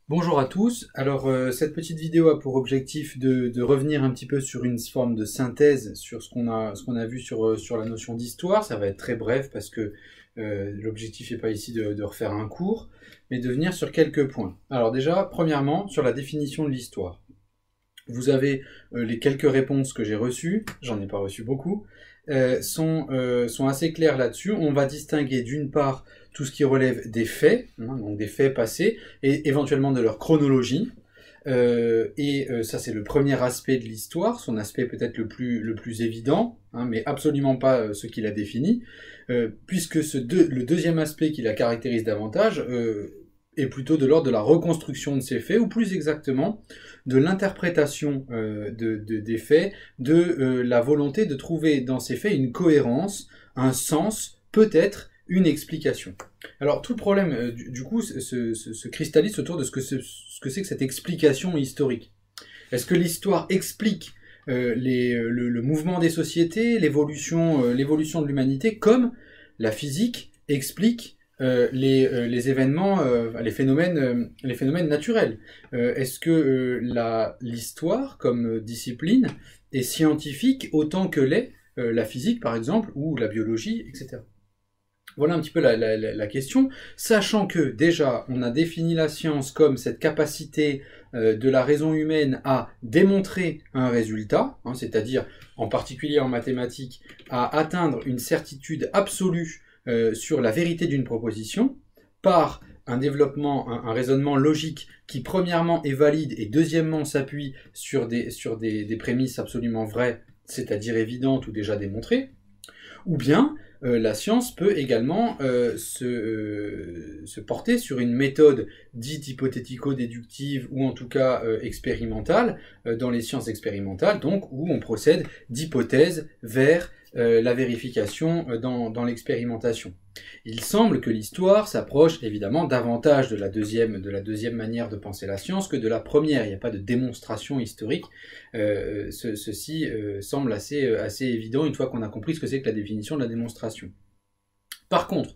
Bonjour à tous. Alors cette petite vidéo a pour objectif de revenir un petit peu sur une forme de synthèse sur ce qu'on a vu sur la notion d'histoire. Ça va être très bref parce que l'objectif n'est pas ici de refaire un cours, mais de venir sur quelques points. Alors déjà, premièrement, sur la définition de l'histoire. Vous avez les quelques réponses que j'ai reçues, j'en ai pas reçu beaucoup, sont assez claires là-dessus. On va distinguer d'une part tout ce qui relève des faits, donc des faits passés, et éventuellement de leur chronologie. Ça c'est le premier aspect de l'histoire, son aspect peut-être le plus évident, mais absolument pas ce qui la définit, puisque le deuxième aspect qui la caractérise davantage est plutôt de l'ordre de la reconstruction de ces faits, ou plus exactement de l'interprétation des faits, de la volonté de trouver dans ces faits une cohérence, un sens, peut-être une explication. Alors tout le problème du coup se cristallise autour de ce que c'est que cette explication historique. Est-ce que l'histoire explique le mouvement des sociétés, l'évolution de l'humanité, comme la physique explique les événements, les phénomènes naturels? Est-ce que l'histoire comme discipline est scientifique autant que l'est la physique par exemple, ou la biologie, etc. Voilà un petit peu la question, sachant que déjà on a défini la science comme cette capacité de la raison humaine à démontrer un résultat, c'est-à-dire en particulier en mathématiques, à atteindre une certitude absolue sur la vérité d'une proposition par un développement, un raisonnement logique qui premièrement est valide et deuxièmement s'appuie sur des prémices absolument vraies, c'est-à-dire évidentes ou déjà démontrées, ou bien la science peut également se porter sur une méthode dite hypothético-déductive ou en tout cas expérimentale, dans les sciences expérimentales, donc où on procède d'hypothèse vers la vérification dans l'expérimentation. Il semble que l'histoire s'approche évidemment davantage de la deuxième manière de penser la science que de la première. Il n'y a pas de démonstration historique. Ceci semble assez évident une fois qu'on a compris ce que c'est que la définition de la démonstration. Par contre,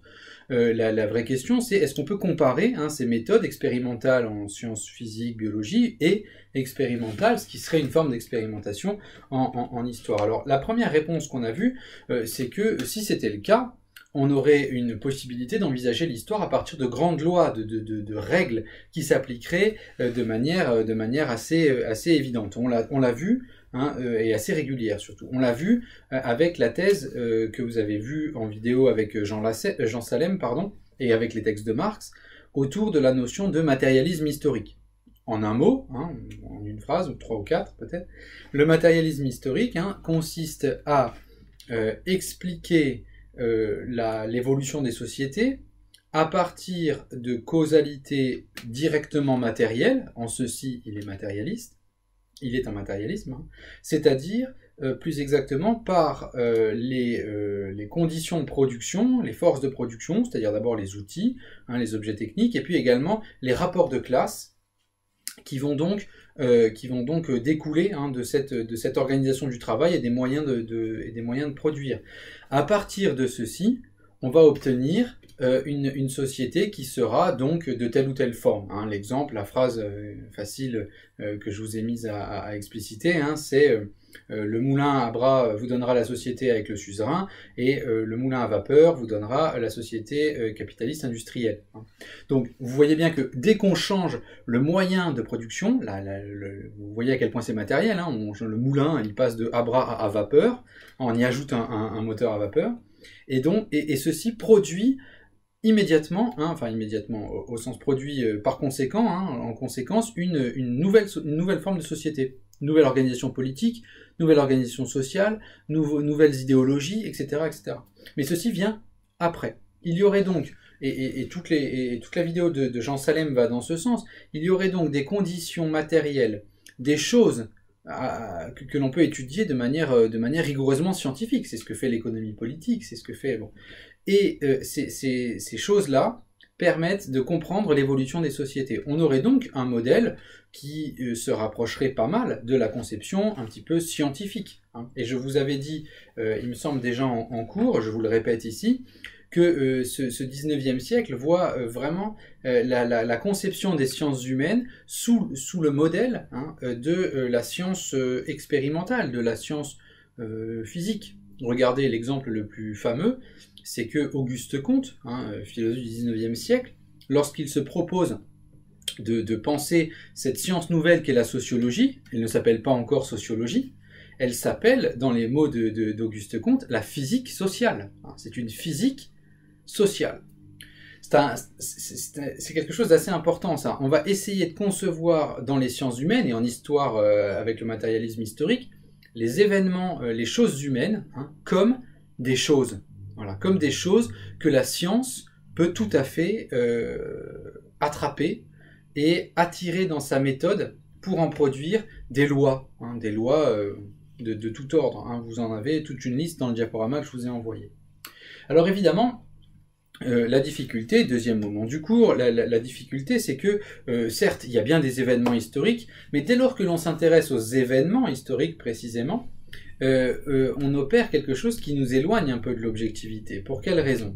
la vraie question, c'est est-ce qu'on peut comparer ces méthodes expérimentales en sciences physiques, biologie, et expérimentales, ce qui serait une forme d'expérimentation en histoire. Alors, la première réponse qu'on a vue, c'est que si c'était le cas, on aurait une possibilité d'envisager l'histoire à partir de grandes lois, de règles qui s'appliqueraient de manière assez évidente. On l'a vu, et assez régulière surtout. On l'a vu avec la thèse que vous avez vue en vidéo avec Jean Salem, et avec les textes de Marx, autour de la notion de matérialisme historique. En un mot, en une phrase, ou trois ou quatre peut-être, le matérialisme historique consiste à expliquer l'évolution des sociétés à partir de causalités directement matérielles, en ceci il est matérialiste, il est un matérialisme, c'est-à-dire plus exactement par les conditions de production, les forces de production, c'est-à-dire d'abord les outils, les objets techniques, et puis également les rapports de classe qui vont donc découler de cette organisation du travail et des moyens de produire. À partir de ceci, on va obtenir une société qui sera donc de telle ou telle forme. L'exemple, la phrase facile que je vous ai mise à expliciter, c'est le moulin à bras vous donnera la société avec le suzerain, et le moulin à vapeur vous donnera la société capitaliste industrielle. Donc vous voyez bien que dès qu'on change le moyen de production, vous voyez à quel point c'est matériel, le moulin il passe de à bras à vapeur, on y ajoute un moteur à vapeur, et ceci produit immédiatement, au sens produit par conséquent, en conséquence, une nouvelle forme de société, nouvelle organisation politique, nouvelle organisation sociale, nouvelles idéologies, etc., etc. Mais ceci vient après. Il y aurait donc, et toute la vidéo de Jean Salem va dans ce sens, il y aurait donc des conditions matérielles, des choses que l'on peut étudier de manière rigoureusement scientifique. C'est ce que fait l'économie politique, c'est ce que fait... Et ces choses-là permettent de comprendre l'évolution des sociétés. On aurait donc un modèle qui se rapprocherait pas mal de la conception un petit peu scientifique. Et je vous avais dit, il me semble déjà en cours, je vous le répète ici, ce 19e siècle voit vraiment la conception des sciences humaines sous le modèle de la science expérimentale, de la science physique. Regardez l'exemple le plus fameux, c'est que Auguste Comte, philosophe du 19e siècle, lorsqu'il se propose de penser cette science nouvelle qu'est la sociologie, elle ne s'appelle pas encore sociologie, elle s'appelle, dans les mots d'Auguste Comte, la physique sociale. C'est une physique sociale. C'est quelque chose d'assez important, ça. On va essayer de concevoir dans les sciences humaines et en histoire avec le matérialisme historique, les événements, les choses humaines, comme des choses. Voilà, comme des choses que la science peut tout à fait attraper et attirer dans sa méthode pour en produire des lois, des lois de tout ordre. Vous en avez toute une liste dans le diaporama que je vous ai envoyé. Alors évidemment, la difficulté, deuxième moment du cours, la difficulté c'est que, certes, il y a bien des événements historiques, mais dès lors que l'on s'intéresse aux événements historiques précisément, on opère quelque chose qui nous éloigne un peu de l'objectivité. Pour quelle raison?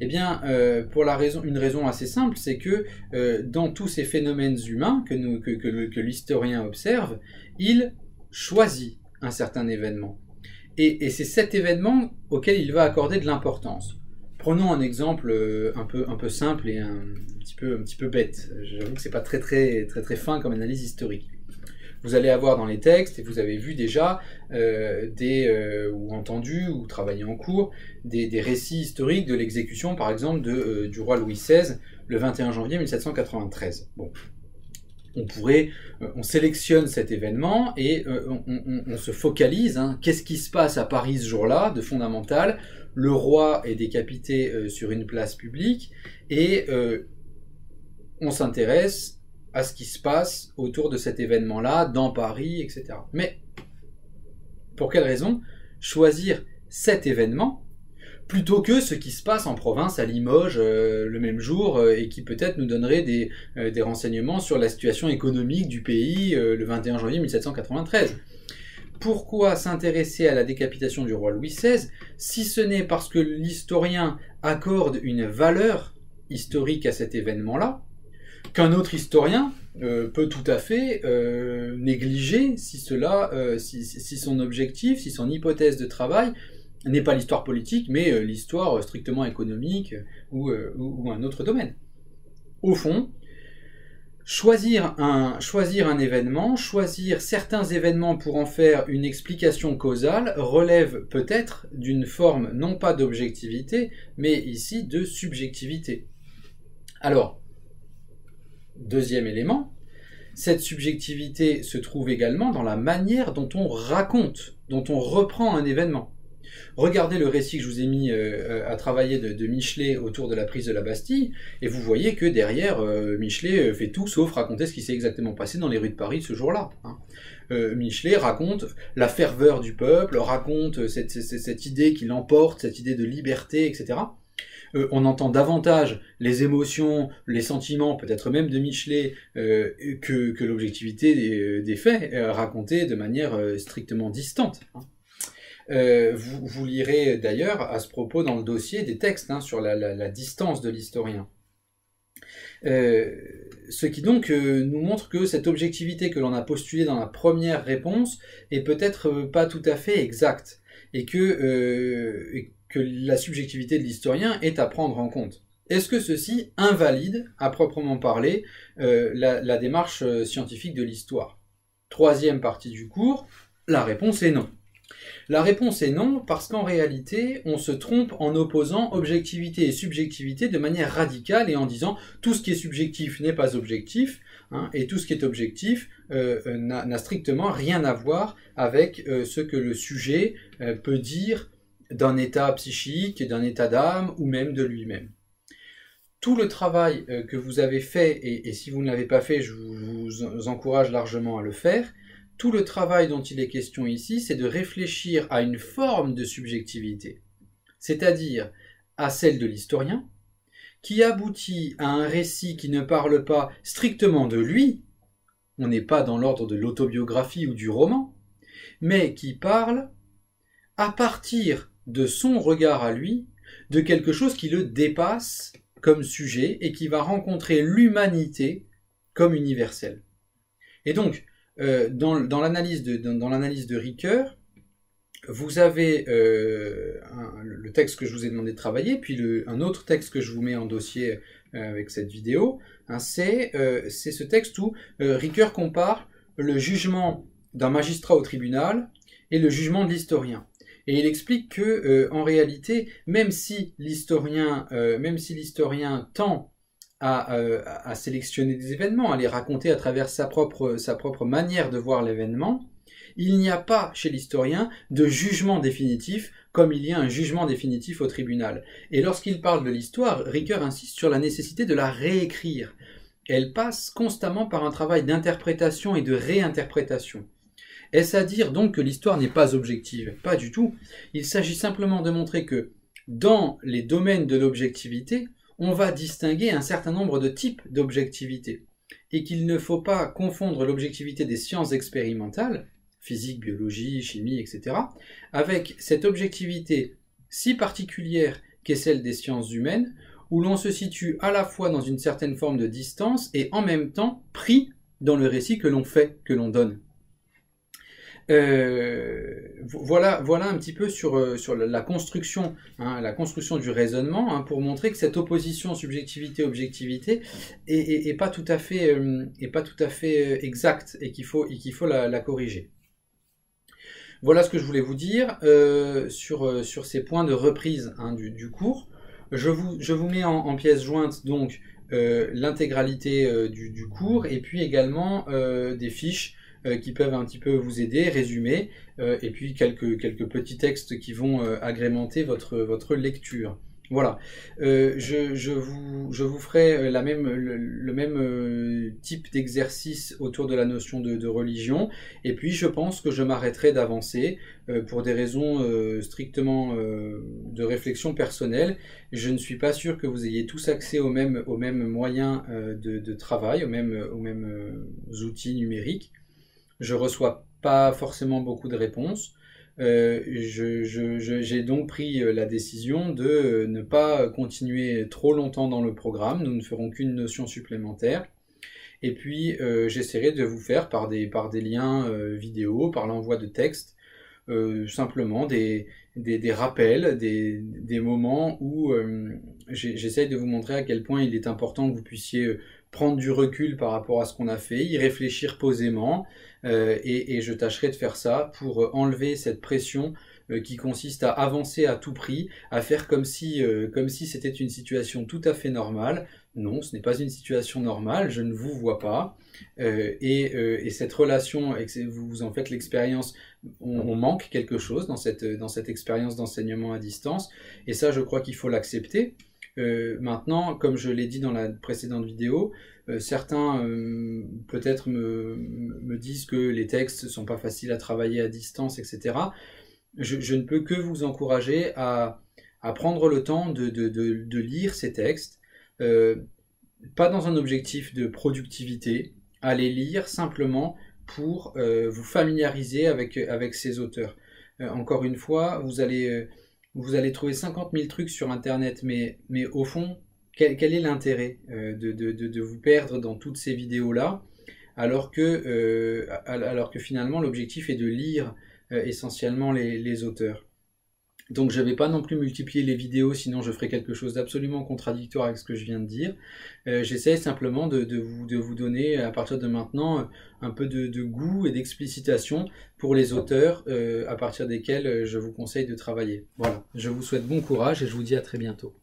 Eh bien, pour une raison assez simple, c'est que dans tous ces phénomènes humains que l'historien observe, il choisit un certain événement. Et c'est cet événement auquel il va accorder de l'importance. Prenons un exemple un peu simple et un petit peu bête. J'avoue que c'est pas très fin comme analyse historique. Vous allez avoir dans les textes, et vous avez vu déjà, ou entendu, ou travaillé en cours, des récits historiques de l'exécution, par exemple, du roi Louis XVI, le 21 janvier 1793. Bon. On sélectionne cet événement et on se focalise. Qu'est-ce qui se passe à Paris ce jour-là, de fondamental? Le roi est décapité sur une place publique et on s'intéresse à ce qui se passe autour de cet événement-là, dans Paris, etc. Mais, pour quelle raison choisir cet événement plutôt que ce qui se passe en province, à Limoges, le même jour, et qui peut-être nous donnerait des renseignements sur la situation économique du pays le 21 janvier 1793 ? Pourquoi s'intéresser à la décapitation du roi Louis XVI, si ce n'est parce que l'historien accorde une valeur historique à cet événement-là, qu'un autre historien peut tout à fait négliger si son objectif, si son hypothèse de travail n'est pas l'histoire politique, mais l'histoire strictement économique ou un autre domaine. Au fond, choisir un événement, choisir certains événements pour en faire une explication causale relève peut-être d'une forme non pas d'objectivité, mais ici de subjectivité. Alors, deuxième élément, cette subjectivité se trouve également dans la manière dont on raconte, dont on reprend un événement. Regardez le récit que je vous ai mis à travailler de Michelet autour de la prise de la Bastille, et vous voyez que derrière, Michelet fait tout sauf raconter ce qui s'est exactement passé dans les rues de Paris ce jour-là. Michelet raconte la ferveur du peuple, raconte cette idée qui l'emporte, cette idée de liberté, etc. On entend davantage les émotions, les sentiments, peut-être même de Michelet, que l'objectivité des faits, racontés de manière strictement distante. Vous lirez d'ailleurs à ce propos dans le dossier des textes sur la distance de l'historien. Ce qui donc nous montre que cette objectivité que l'on a postulée dans la première réponse est peut-être pas tout à fait exacte, et que la subjectivité de l'historien est à prendre en compte. Est-ce que ceci invalide, à proprement parler, la démarche scientifique de l'histoire? Troisième partie du cours, la réponse est non. La réponse est non parce qu'en réalité, on se trompe en opposant objectivité et subjectivité de manière radicale et en disant tout ce qui est subjectif n'est pas objectif, et tout ce qui est objectif n'a strictement rien à voir avec ce que le sujet peut dire d'un état psychique, d'un état d'âme ou même de lui-même. Tout le travail que vous avez fait, et si vous ne l'avez pas fait, je vous encourage largement à le faire, tout le travail dont il est question ici, c'est de réfléchir à une forme de subjectivité, c'est-à-dire à celle de l'historien, qui aboutit à un récit qui ne parle pas strictement de lui, on n'est pas dans l'ordre de l'autobiographie ou du roman, mais qui parle à partir de son regard à lui, de quelque chose qui le dépasse comme sujet et qui va rencontrer l'humanité comme universelle. Et donc, dans l'analyse de Ricoeur, vous avez le texte que je vous ai demandé de travailler, puis un autre texte que je vous mets en dossier avec cette vidéo, hein, c'est ce texte où Ricoeur compare le jugement d'un magistrat au tribunal et le jugement de l'historien. Et il explique que, en réalité, même si l'historien tend à sélectionner des événements, à les raconter à travers sa propre manière de voir l'événement, il n'y a pas chez l'historien de jugement définitif comme il y a un jugement définitif au tribunal. Et lorsqu'il parle de l'histoire, Ricoeur insiste sur la nécessité de la réécrire. Elle passe constamment par un travail d'interprétation et de réinterprétation. Est-ce à dire donc que l'histoire n'est pas objective? Pas du tout. Il s'agit simplement de montrer que dans les domaines de l'objectivité, on va distinguer un certain nombre de types d'objectivité et qu'il ne faut pas confondre l'objectivité des sciences expérimentales, physique, biologie, chimie, etc., avec cette objectivité si particulière qu'est celle des sciences humaines, où l'on se situe à la fois dans une certaine forme de distance et en même temps pris dans le récit que l'on fait, que l'on donne. Voilà un petit peu sur la construction, hein, la construction du raisonnement, hein, pour montrer que cette opposition subjectivité-objectivité est pas tout à fait exacte et qu'il faut la corriger. Voilà ce que je voulais vous dire sur ces points de reprise, hein, du cours. Je vous mets en pièce jointe donc l'intégralité du cours et puis également des fiches qui peuvent un petit peu vous aider, résumer, et puis quelques petits textes qui vont agrémenter votre lecture. Voilà, je vous ferai le même type d'exercice autour de la notion de religion, et puis je pense que je m'arrêterai d'avancer pour des raisons strictement de réflexion personnelle. Je ne suis pas sûr que vous ayez tous accès aux mêmes moyens de travail, aux mêmes outils numériques. Je reçois pas forcément beaucoup de réponses. J'ai donc pris la décision de ne pas continuer trop longtemps dans le programme. Nous ne ferons qu'une notion supplémentaire. Et puis j'essaierai de vous faire par des liens vidéo, par l'envoi de textes, simplement des rappels, des moments où j'essaye de vous montrer à quel point il est important que vous puissiez prendre du recul par rapport à ce qu'on a fait, y réfléchir posément, et je tâcherai de faire ça pour enlever cette pression qui consiste à avancer à tout prix, à faire comme si c'était une situation tout à fait normale. Non, ce n'est pas une situation normale, je ne vous vois pas, et cette relation, vous en faites l'expérience, on manque quelque chose dans cette expérience d'enseignement à distance, et ça je crois qu'il faut l'accepter. Maintenant, comme je l'ai dit dans la précédente vidéo, certains peut-être me disent que les textes ne sont pas faciles à travailler à distance, etc. Je ne peux que vous encourager à prendre le temps de lire ces textes, pas dans un objectif de productivité, à les lire simplement pour vous familiariser avec ces auteurs. Encore une fois, vous allez trouver 50 000 trucs sur Internet, mais au fond, quel est l'intérêt de vous perdre dans toutes ces vidéos-là, alors que finalement l'objectif est de lire essentiellement les auteurs. Donc je ne vais pas non plus multiplier les vidéos, sinon je ferai quelque chose d'absolument contradictoire avec ce que je viens de dire. J'essaie simplement de vous donner, à partir de maintenant, un peu de goût et d'explicitation pour les auteurs à partir desquels je vous conseille de travailler. Voilà, je vous souhaite bon courage et je vous dis à très bientôt.